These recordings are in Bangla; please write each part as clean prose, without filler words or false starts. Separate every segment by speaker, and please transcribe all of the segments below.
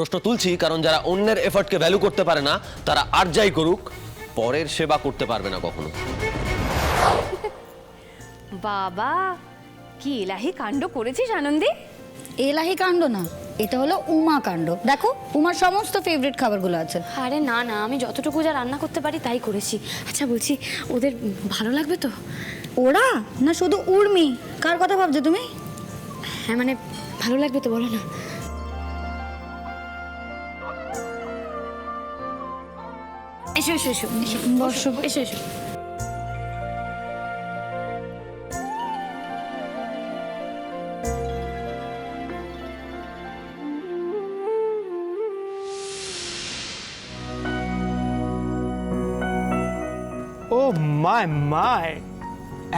Speaker 1: প্রশ্ন তুলছি কারণ যারা অন্যের এফর্টকে ভ্যালু করতে পারে না তারা আর যাই করুক পরের সেবা করতে পারবে না কখনো।
Speaker 2: বাবা কি এলাহি কাণ্ড করেছিস আনন্দী।
Speaker 3: এলাহি কাণ্ড না, এটা হলো উমা কাণ্ড। দেখো উমার সমস্ত ফেভারিট খাবারগুলো আছে।
Speaker 4: আরে না না, আমি যতটুকু যা রান্না করতে পারি তাই করেছি। আচ্ছা বলছি, ওদের ভালো লাগবে তো?
Speaker 3: ওরা না শুধু উর্মি? কার কথা ভাবছো তুমি?
Speaker 4: হ্যাঁ মানে ভালো লাগবে তো, বলো না। এসো এসো এসো
Speaker 3: বর্ষ
Speaker 4: এসো এসো।
Speaker 5: ও মাই মাই,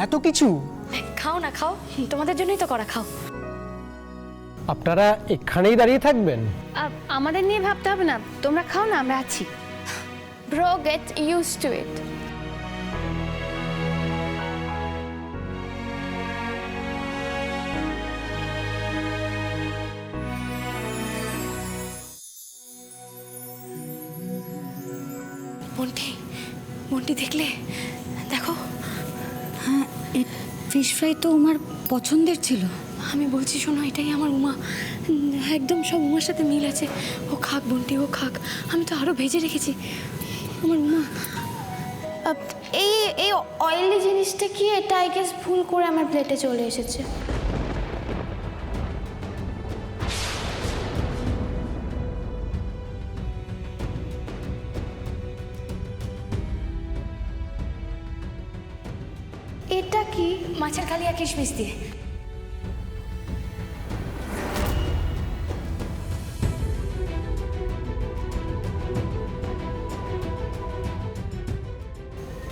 Speaker 5: এত কিছু!
Speaker 4: খাও না খাও, তোমাদের জন্যই তো করা, খাও।
Speaker 5: আপনারা এখানেই দাঁড়িয়ে থাকবেন?
Speaker 2: আমাদের নিয়ে ভাবতে হবে না, তোমরা খাও না, আমরা আছি।
Speaker 6: Bro, get used to it.
Speaker 4: Monty, Monty দেখলে? দেখো।
Speaker 3: হ্যাঁ, ফিশ ফ্রাই তো উমার পছন্দের ছিল।
Speaker 4: আমি বলছি শোনো, এটাই আমার উমা, একদম সব উমার সাথে মিল আছে। ও খাক বন্টি, ও খাক। আমি তো আরো ভেজে রেখেছি, আমার উমা।
Speaker 6: এই এই অয়েলি জিনিসটা কি, এটা আই গেস ভুল করে আমার প্লেটে চলে এসেছে। এটা কি?
Speaker 4: মাছের কালিয়া কিশমিশ দিয়ে।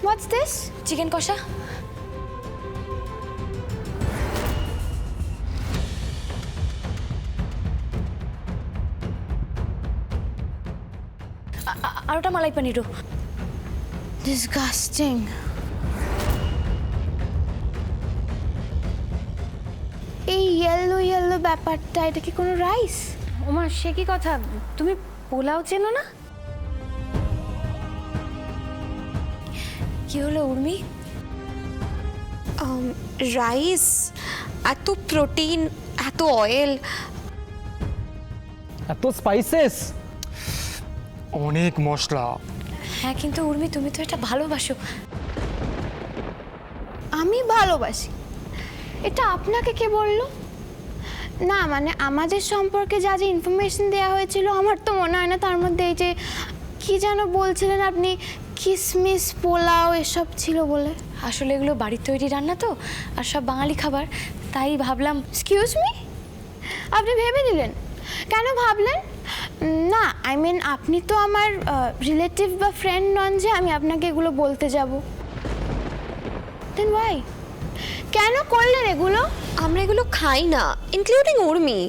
Speaker 6: What's this?
Speaker 4: চিকেন কষা। আর ওটা মালাই পনিরও।
Speaker 6: Disgusting. এই ইয়েলো ইয়েলো ব্যাপারটা, এটা কি কোনো রাইস?
Speaker 2: ওমা সে কি কথা, তুমি পোলাও চেনো না?
Speaker 4: কি হলো উর্মি?
Speaker 7: রাইস, এত প্রোটিন, এত অয়েল,
Speaker 5: এত স্পাইসেস, অনেক মশলা।
Speaker 4: হ্যাঁ কিন্তু উর্মি, তুমি তো এটা ভালোবাসো।
Speaker 6: আমি ভালোবাসি? এটা আপনাকে কে বললো? না মানে আমাদের সম্পর্কে যা যে ইনফরমেশন দেওয়া হয়েছিল, আমার তো মনে হয় না তার মধ্যে এই যে কি যেন বলছিলেন আপনি, কিশমিশ পোলাও এসব ছিল বলে।
Speaker 4: আসলে এগুলো বাড়ির তৈরি রান্না তো, আর সব বাঙালি খাবার, তাই ভাবলাম।
Speaker 6: এক্সকিউজ মি, আপনি ভেবে নিলেন? কেন ভাবলেন? না আই মিন আপনি তো আমার রিলেটিভ বা ফ্রেন্ড নন যে আমি আপনাকে এগুলো বলতে যাব। দেন ওয়াই? কেন করলেন এগুলো?
Speaker 7: আমরা এগুলো খাই না, ইনক্লুডিং উর্মি।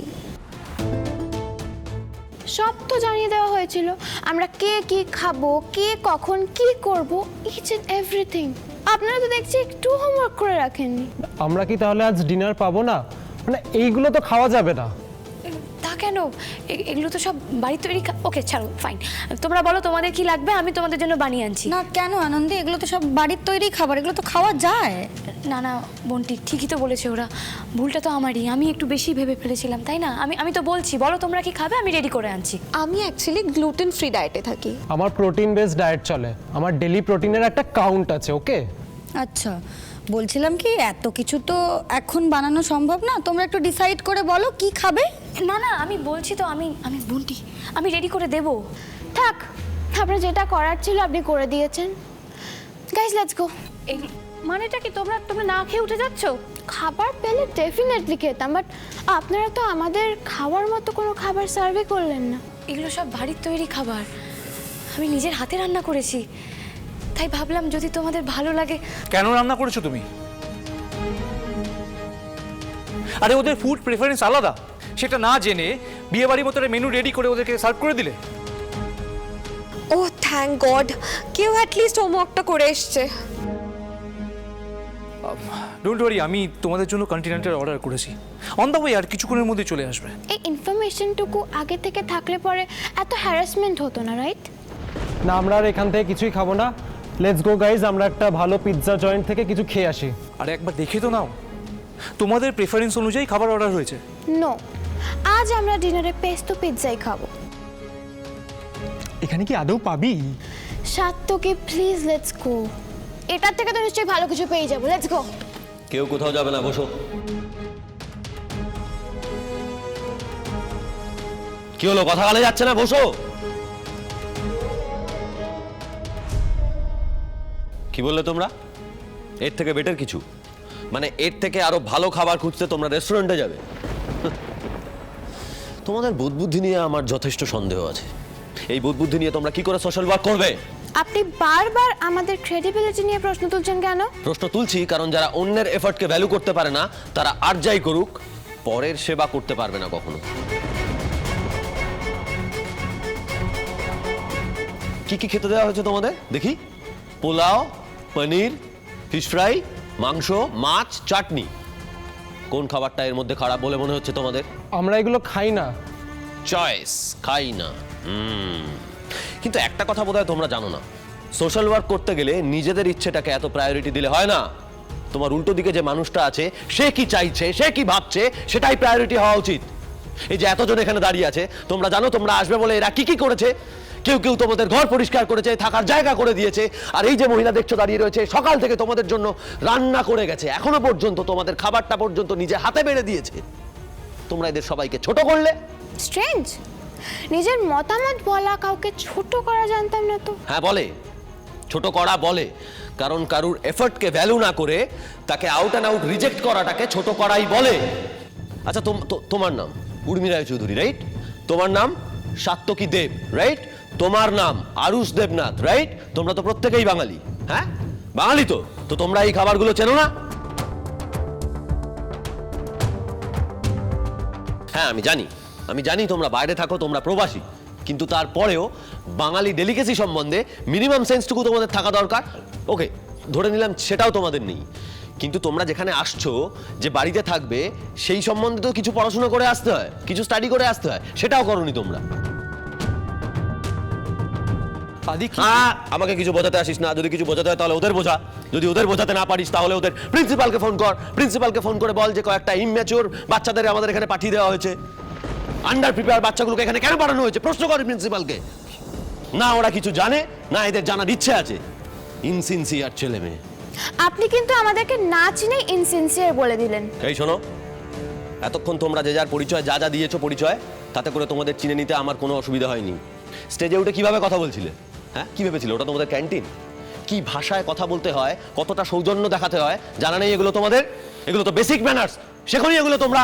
Speaker 6: সব তো জানিয়ে দেওয়া হয়েছিল, আমরা কে কি খাবো, কে কখন কি করব, ইচ এন্ড এভরিথিং। আপনারা তো দেখছি একটু হোমওয়ার্ক করে রাখেননি।
Speaker 5: আমরা কি তাহলে আজ ডিনার পাবো না? মানে এইগুলো তো খাওয়া যাবে না।
Speaker 4: তা কেন? এগুলো তো সব বাড়ির তৈরি। ওকে ছাড়ো, ফাইন। তোমরা বলো তোমাদের কি লাগবে, আমি তোমাদের জন্য বানিয়ে আনছি।
Speaker 3: না কেন আনন্দী, এগুলো তো সব বাড়ির তৈরি খাবার, এগুলো তো খাওয়া যায়।
Speaker 4: না না বন্টি, ঠিকই তো বলেছে ওরা, ভুলটা তো আমারই, আমি একটু বেশি ভেবে ফেলেছিলাম, তাই না? আমি তো বলছি, বলো তোমরা কি খাবে, আমি রেডি করে আনছি।
Speaker 7: আমি অ্যাকচুয়ালি গ্লুটেন ফ্রি ডায়েটে থাকি।
Speaker 5: আমার প্রোটিন বেসড ডায়েট চলে, আমার ডেলি প্রোটিনের একটা কাউন্ট আছে। ওকে
Speaker 3: আচ্ছা বলছিলাম কি, এত কিছু তো এখন বানানো সম্ভব না, তোমরা একটু ডিসাইড করে বলো কি খাবে।
Speaker 4: না না আমি বলছি তো, আমি বন্টি, আমি রেডি করে দেবো।
Speaker 6: থাক, আপনার যেটা করার ছিল আপনি করে দিয়েছেন। Guys let's go.
Speaker 2: মানেটা কি, তোমরা না খেয়ে উঠে যাচ্ছ?
Speaker 6: খাবার পেলে ডেফিনেটলি খেতাম, বাট আপনারা তো আমাদের খাওয়ার মতো কোনো খাবার সার্ভে করলেন না।
Speaker 4: এগুলো সব বাড়ির তৈরি খাবার, আমি নিজের হাতে রান্না করেছি, তাই ভাবলাম যদি তোমাদের ভালো লাগে।
Speaker 8: কেন রান্না করেছো তুমি? আরে ওদের ফুড প্রেফারেন্স আলাদা, সেটা না জেনে বিয়ে বাড়ির মতো মেনু রেডি করে ওদেরকে সার্ভ করে দিলে।
Speaker 7: ও থ্যাংক গড, কেউ অ্যাটলিস্ট হোমওয়ার্কটা করে এসছে।
Speaker 8: ডোন্ট ওয়ারি, আমি তোমাদের জন্য কন্টিনেন্টাল অর্ডার করেছি। অন দ্য ওয়ে আর কিছুক্ষণের মধ্যে চলে আসবে।
Speaker 6: এই ইনফরমেশনটুকু আগে থেকে থাকলে পরে এত হ্যারাসমেন্ট হতো না, রাইট?
Speaker 5: না, আমরা আর এখান থেকে কিছুই খাবো না। লেটস গো গাইজ, আমরা একটা ভালো পিৎজা জয়েন্ট থেকে কিছু খেয়ে আসি।
Speaker 8: আর একবার দেখে তো নাও, তোমাদের প্রেফারেন্স অনুযায়ী খাবার অর্ডার হয়েছে।
Speaker 6: নো, আজ আমরা ডিনারে পেস্তো পিৎজাই খাবো।
Speaker 5: এখানে কি আদৌ পাবি?
Speaker 6: সাত্তকে প্লিজ লেটস গো। এটার থেকে তো নিশ্চয়ই ভালো কিছু পেয়ে যাবো, লেটস গো।
Speaker 1: কেউ কোথাও যাবে না, বসো। কি হলো, কথা বলা যাচ্ছে না? বসো। কি বললে তোমরা? এর থেকে বেটার কিছু, মানে এর থেকে আরো ভালো খাবার খুঁজতে তোমরা রেস্টুরেন্টে যাবে? তোমাদের বুদ্ধি নিয়ে আমার যথেষ্ট সন্দেহ আছে। এই বুদ্ধি নিয়ে তোমরা কি করে সোশ্যাল ওয়ার্ক করবে?
Speaker 6: আপনি বারবার আমাদের ক্রেডিবিলিটি নিয়ে প্রশ্ন তুলছেন কেন?
Speaker 1: প্রশ্ন তুলছি কারণ যারা অন্যের এফর্টকে ভ্যালু করতে পারে না, তারা আর যাই করুক, পরের সেবা করতে পারবে না কখনো। কি কি খেতে দেওয়া হয়েছে তোমাদের দেখি? পোলাও, পনির, ফিশ ফ্রাই, মাংস, মাছ, চাটনি। কোন খাবারটা এর মধ্যে খারাপ বলে মনে হচ্ছে তোমাদের?
Speaker 5: আমরা এগুলো খাই না।
Speaker 1: চয়েস, খাই না। কিন্তু একটা কথা বোধহয় তোমরা জানো না, সোশ্যাল ওয়ার্ক করতে গেলে নিজেদের ইচ্ছেটাকে এত প্রায়োরিটি দিলে হয় না। তোমার উল্টো দিকে যে মানুষটা আছে, সে কি চাইছে, সে কি ভাবছে, সেটাই প্রায়োরিটি হওয়া উচিত। এই যে এতজন এখানে দাঁড়িয়ে আছে, তোমরা জানো তোমরা আসবে বলে এরা কি কি করেছে? কেউ কেউ তোমাদের ঘর পরিষ্কার করেছে, থাকার জায়গা করে দিয়েছে। আর এই যে মহিলা দেখছো দাঁড়িয়ে রয়েছে, সকাল থেকে তোমাদের জন্য রান্না করে গেছে, এখনো পর্যন্ত তোমাদের খাবারটা পর্যন্ত নিজে হাতে বেড়ে দিয়েছে। তোমরা এদের সবাইকে ছোট করলে।
Speaker 6: স্ট্রেঞ্জ, নিজের মতামত বলা কাউকে ছোট করা জানতাম না তো।
Speaker 1: হ্যাঁ বলে, ছোট করা বলে, কারণ কারুর এফর্টকে ভ্যালু না করে তাকে আউট অ্যান্ড আউট রিজেক্ট করাটাকে ছোট করাই বলে। আচ্ছা, তোমার নাম উর্মি রায়চৌধুরী, রাইট? তোমার নাম সাত্তকী দেব, রাইট? তোমার নাম আরুষ দেবনাথ, রাইট? তোমরা তো প্রত্যেকেই বাঙালি। হ্যাঁ, বাঙালি তো তো তোমরা এই খাবারগুলো চেনো না? হ্যাঁ, আমি জানি তোমরা বাইরে থাকো, তোমরা প্রবাসী, কিন্তু তারপরেও বাঙালি ডেলিকেসি সম্বন্ধে মিনিমাম সেন্সটুকু তোমাদের থাকা দরকার। ওকে, ধরে নিলাম সেটাও তোমাদের নেই, কিন্তু তোমরা যেখানে আসছো, যে বাড়িতে থাকবে, সেই সম্বন্ধে তো কিছু পড়াশোনা করে আসতে হয়, কিছু স্টাডি করে আসতে হয়, সেটাও করোনি তোমরা। আমাকে কিছু বোঝাতে আসিস না। যদি কিছু বোঝাতে হয় তাহলে ওদের বোঝা। যদি ওদের বোঝাতে না পারিস তাহলে ওদের প্রিন্সিপালকে ফোন কর। প্রিন্সিপালকে ফোন করে বল যে কয়েকটা ইম্যাচিওর বাচ্চাদের আমাদের এখানে পাঠিয়ে দেওয়া হয়েছে। আন্ডার প্রিপেয়ার বাচ্চাগুলোকে এখানে কেন পাঠানো হয়েছে প্রশ্ন করে প্রিন্সিপালকে। না ওরা কিছু জানে, না এদের জানার ইচ্ছে আছে। ইনসিনসিয়ার ছেলে মেয়ে।
Speaker 6: আপনি কিন্তু আমাদেরকে না চিনে ইনসিনসিয়ার বলে দিলেন।
Speaker 1: এই শোনো, এতক্ষণ তোমরা যে যার পরিচয় যা যা দিয়েছো পরিচয়, তাতে করে তোমাদের চিনে নিতে আমার কোনো অসুবিধা হয়নি। স্টেজে উঠে কিভাবে কথা বলছিলে? হ্যাঁ, কি ভেবেছিলে ওটা তোমাদের ক্যান্টিন? কি ভাষায় কথা বলতে হয়, কতটা সৌজন্য দেখাতে হয় জানা নেই এগুলো তোমাদের? এগুলো তো বেসিক ম্যানার্স, শেখোনি এগুলো তোমরা।